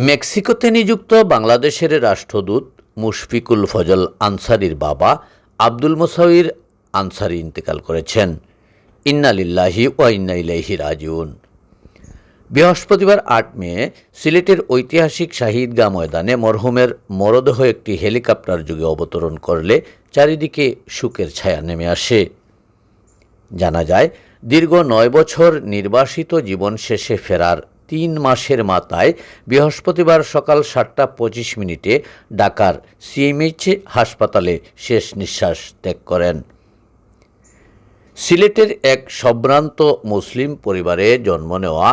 মেক্সিকোতে নিযুক্ত বাংলাদেশের রাষ্ট্রদূত মুশফিকুল ফজল আনসারীর বাবা আব্দুল মোসাউইর আনসারী ইন্তেকাল করেছেন। ইন্না লিল্লাহি ওয়া ইন্না ইলাইহি রাজিউন। বৃহস্পতিবার ৮ মে সিলেটের ঐতিহাসিক শহীদগাহ ময়দানে মরহুমের মরদেহ একটি হেলিকপ্টার যোগে অবতরণ করলে চারিদিকে শোকের ছায়া নেমে আসে। জানা যায়, দীর্ঘ ৯ বছর নির্বাসিত জীবন শেষে ফেরার ৩ মাসের মাথায় বৃহস্পতিবার সকাল ৭টা ২৫ ঢাকার সিএমএইচ হাসপাতালে শেষ নিঃশ্বাস ত্যাগ করেন। সিলেটের এক সম্ভ্রান্ত মুসলিম পরিবারে জন্ম নেওয়া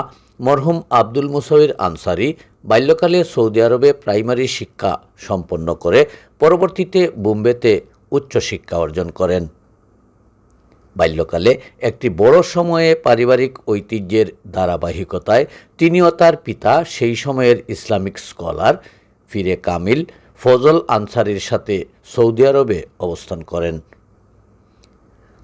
মরহুম আব্দুল মোসাউইর আনসারী বাল্যকালে সৌদি আরবে প্রাইমারি শিক্ষা সম্পন্ন করে পরবর্তীতে বোম্বেতে উচ্চশিক্ষা অর্জন করেন। বাল্যকালে একটি বড় সময়ে পারিবারিক ঐতিহ্যের ধারাবাহিকতায় তিনি ও তার পিতা সেই সময়ের ইসলামিক স্কলার ফিরে কামিল ফজল আনসারীর সাথে সৌদি আরবে অবস্থান করেন।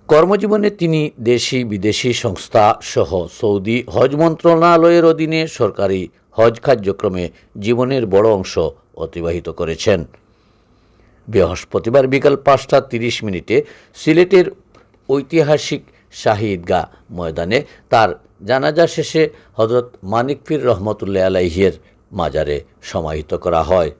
কর্মজীবনে তিনি দেশি বিদেশি সংস্থা সহ সৌদি হজ মন্ত্রণালয়ের অধীনে সরকারি হজ কার্যক্রমে জীবনের বড় অংশ অতিবাহিত করেছেন। বৃহস্পতিবার বিকাল ৫টা ৩০ সিলেটের ঐতিহাসিক শহীদগাহ ময়দানে তার জানাজা শেষে হযরত মানিক পীর রহমতুল্লাহ আলাইহির মাজারে সমাহিত করা হয়।